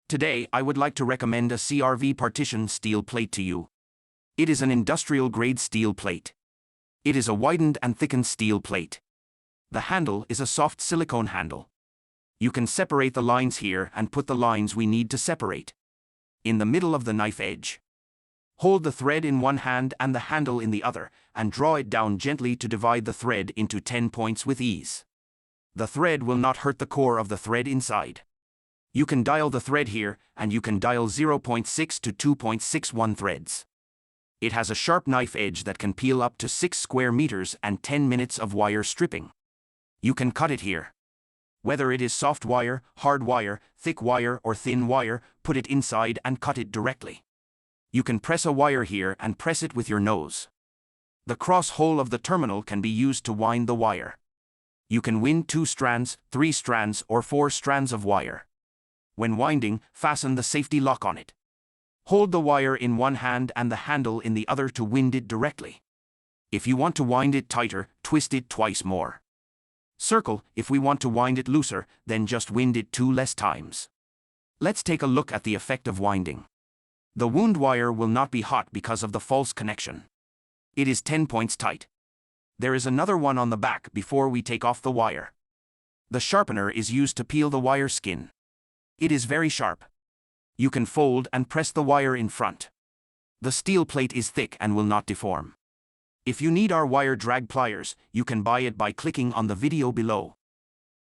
Today, I would like to recommend a CRV partition steel plate to you. It is an industrial-grade steel plate. It is a widened and thickened steel plate. The handle is a soft silicone handle. You can separate the lines here and put the lines we need to separate in the middle of the knife edge. Hold the thread in one hand and the handle in the other, and draw it down gently to divide the thread into 10 points with ease. The thread will not hurt the core of the thread inside. You can dial the thread here, and you can dial 0.6 to 2.61 threads. It has a sharp knife edge that can peel up to 6 square meters and 10 minutes of wire stripping. You can cut it here. Whether it is soft wire, hard wire, thick wire or thin wire, put it inside and cut it directly. You can press a wire here and press it with your nose. The cross hole of the terminal can be used to wind the wire. You can wind 2 strands, 3 strands or 4 strands of wire. When winding, fasten the safety lock on it. Hold the wire in one hand and the handle in the other to wind it directly. If you want to wind it tighter, twist it twice more. Circle, if we want to wind it looser, then just wind it 2 less times. Let's take a look at the effect of winding. The wound wire will not be hot because of the false connection. It is 10 points tight. There is another one on the back before we take off the wire. The sharpener is used to peel the wire skin. It is very sharp. You can fold and press the wire in front. The steel plate is thick and will not deform. If you need our wire drag pliers, you can buy it by clicking on the video below.